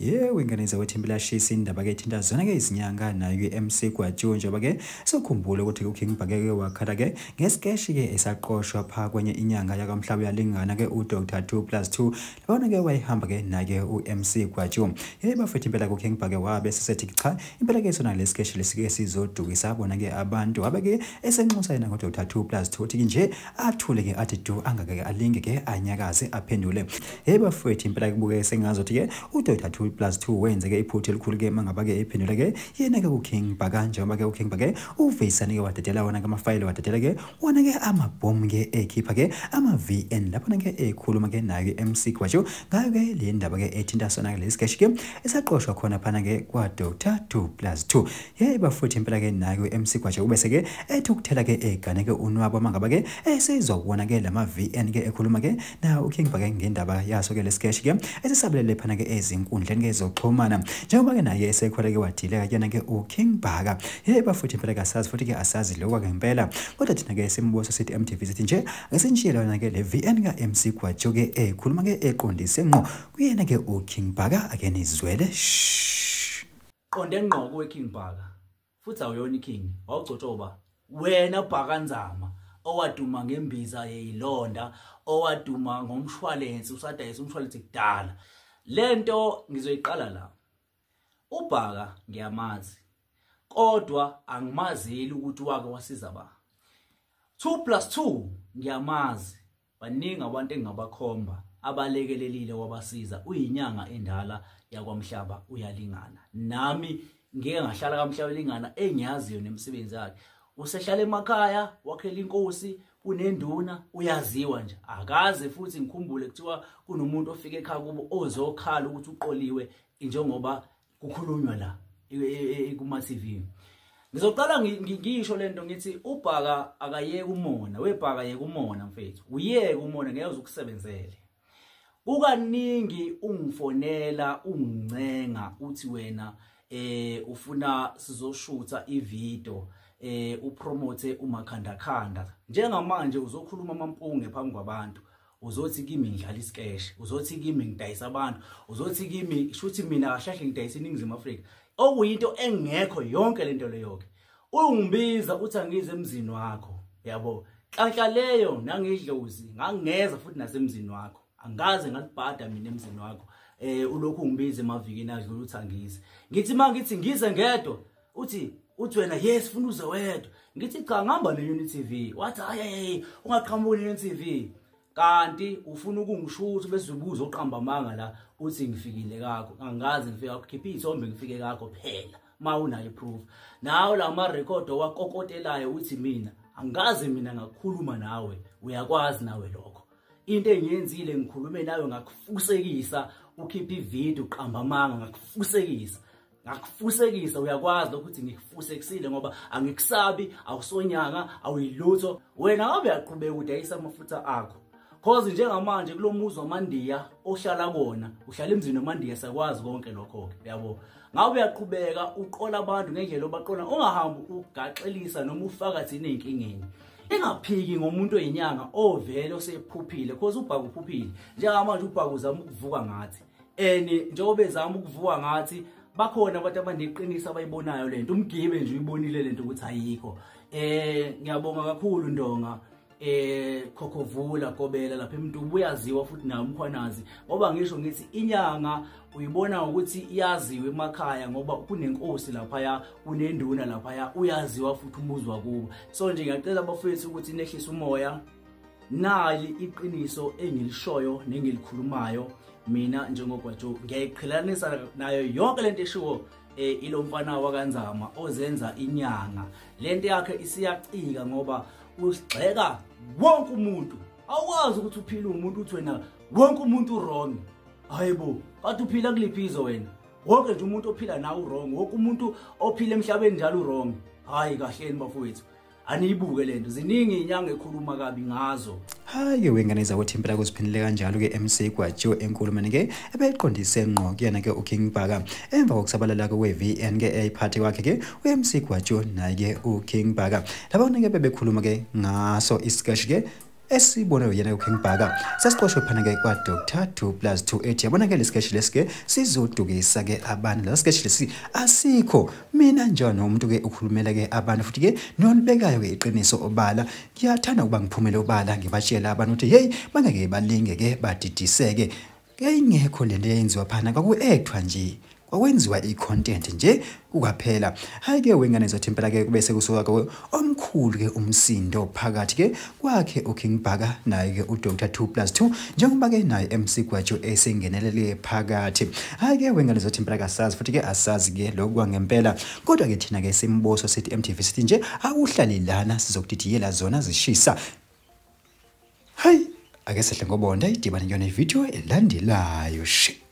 Wenganiza wethembela shisa indaba ke ithinta zona ke izinyanga nayo ke MC Gwajo njengoba ke sokhumbula ukuthi uKing Bhaka ke wakhala ke ngesikeshi ke esaqoshwa pha kwenye inyanga yakamhlaba yalingana ke uDr 2+2 labona ke wayihamba ke naye uMC Gwajo. Bafethu impela kuKing Bhaka wabe sesethi cha impela ke sona lesikeshi lesike sizodukisa bona ke abantu wabe ke esenxusa yena ngoDr 2+2 uthi nje athule ke athi do angake ke alinge ke anyakaze aphendule. Bafethu impela kubuke sengazothi ke uDr 2+2 wenze ke iphutha elikhulu ke mangaba ke ephendula ke yena ke uKing Bhaka njengoba ke uKing Bhaka uveyisana ke wadedela wona ke amafayile wadedela ke wona ke amabhomu ke ekhipha ke ama-VN lapho ke ekhuluma ke nayo MC Gwajo ngayo ke le ndaba ke ethinta sona ke lesikeshi ke esaqoshwa khona phana ke kwa Dr 2+2. Bafutha impela ke nayo MC Gwajo ubese ke ethi ukuthela ke egane ke unwabo mangaba ke esizokubona ke lama-VN ke ekhuluma ke na uKing Bhaka ngendaba yaso ke lesikeshi ke esisabelele phana ke ezinkundleni ke zokuxhumana njengoba ke naye esekhwele ke wadileka kuyena ke uKing Bhaka. Bafutha impela ke asazi futhi ke asazi lokho ke impela kodwa thina ke simbuso sithi MTV sithi nje ngesinjilo yona ke le VN ka MC Gwajo ke ekhuluma ke eqondise ngqo kuyena ke uKing Bhaka ake nizwele qonde ngqo kuwe King Bhaka futhi awuyona iking wawugcotshoba wena Bhaka Nzama owaduma ngembiza yeyilonda owaduma ngomshwalense usadayisa umshwalense kudala. Lento ngizoyiqala la. uBhaka ngiyamazi kodwa angimazeli ukuthi wake wasiza ba. 2+2 ngiyamazi baningi abantu engabakhomba abalekelelile wabasiza uyinyanga endala yakwamhlaba uyalingana. Nami ngeke ngahlala kaMhlaba lingana engiyaziyo nemisebenzi yakhe. Usehlala emakhaya wakhela inkosi unenduna uyaziwa nje akaze futhi ngikhumbule kuthiwa kunomuntu ofike ekhaya kubo ozokhala ukuthi uqoliwe njengoba kukhulunywa la kuma TV. Ngizoqala ngisho lento ngithi uBhaka akayeke umona weBhaka yeke umona mfethu uyeke umona ngeke uzokusebenzele. Kukaningi ungifonela ungincenga uthi wena ufuna sizoshutha ivideo upromote umakhandakhanda njengamanje uzokhuluma amampunge phambi kwabantu uzothi kimi ngidlala isikeshi uzothi kimi ngidayisa abantu uzothi kimi shuthi mina kahlahle ngidayisa iningizimu Afrika okuyinto engekho yonke lento leyo ke ungibiza uthi angize emzini wakho yabo kanhla leyo nangidlozi ngangeza futhi nasemzini wakho angaze ngalibhada mina emzini wakho ulokhu ungibiza emavikini adlula uthi angize ngithi mangithi ngize ngedwa uthi wena yes funa uze wedwa ngithi cha ngihamba neUnity TV wathi hayi ungaqhamuki neUnity TV kanti ufuna ukungishutha bese ubuza oqamba amanga la uthi ngifikile kakho angazi ngifika ukukhipha izithombe ngifike kakho phela mawunayo proof nawo la ma record owakokotelayo uthi mina angazi mina ngakhuluma nawe uyakwazi nawe lokho into engiyenzile ngikhulume nawe ngakufusekisa ukhipha ivideo uqamba amanga ngakufusekisa uyakwazi ukuthi ngikufusekisile ngoba angikusabi awusonyanga awuyilutho wena ngabe uyaqhubeka udayisa amafutha akho cause njengamanje kulomuzi waMandiya ohlala kona uhlala emzini waMandiya sakwazi konke lokho yabo ngabe uyaqhubeka uqola abantu ngendlela obaqona ungahambi ugaxelisa noma ufaka thina ezinkingeni engaphiki ngomuntu oyinyanga ovele osephuphile cause uBhaka uphuphile njengamanje uBhaka uzama ukuvuka ngathi njengoba ezama ukuvuka ngathi bakhona abantu abaneqiniso abayibonayo lento umgibe nje uyibonile lento ukuthi ayikho. Ngiyabonga kakhulu Ndonga Khokhovula Gobela lapha emuntu ubuyaziwa futhi nayo umkhwanazi ngoba ngisho ngithi inyanga uyibona ukuthi iyaziwe emakhaya ngoba kunenkosi lapha kunenduna lapha uyaziwa futhi umuzi wakubo. So nje ngiyacela abafethu ukuthi nehlise umoya nali iqiniso engilishoyo nengilikhulumayo mina njengoGwajo ngiyayiqhelanisa nayo yonke lento eshiwo ilo mfana wakanzama ozenza inyanga lento yakhe isiyacika ngoba usigxeka wonke umuntu awazi ukuthi uphila umuntu uthi wena wonke umuntu wrong hayibo kathi uphila kuliphizo wena wonke nje umuntu ophila nawe wrong wonke umuntu ophila emhlabeni njalo wrong hayi kahleni bafowethu aniyibuke lento ziningi inyanga ekhuluma kabi ngazo. Hayi wenganiza ukuthi impela kuziphendile kanjalo ke MC Gwajo enkulumeni ke ebeyiqondise ngqo kuyena ke uKing Bhaka emva kokusabalala ke weVN ke eyiphathi wakhe ke uMC Gwajo naye ke uKing Bhaka labona ke bebekhuluma ke ngaso isikeshi ke esibone yena uKing Bhaka sasiqoshwe phana ke kwa Dr 2+2 yabona ke lesikheshi lesike sizodukisa ke abantu la sketch lesi asikho mina njalo umuntu ke ukhulumela ke abantu futhi ke nolibekayo ke iqiniso obala ngiyathanda ukuba ngiphumele obala ngibatshela abantu ukuthi hey bangeke balinge ke badidiseke ingekho lento eyenziwa phana kwaku-actwa nje kwakwenziwa i-content nje kukaphela hayi ke wengane zothi impela ke kube sekusuka ke omkhulu ke umsindo phakathi ke kwakhe uKing Bhaka naye ke uDr 2+2 njengoba ke naye MC Gwajo esengenelele phakathi hayi ke wengane zothi impela kasazi futhi ke asazi ke lokwa ngempela kodwa ke thina ke simboso sithi MTV sithi nje akuhlali lana sizokudidiyela zona zishisa hayi ake sehle ngobonda idibane yona ivideo elandelayo shi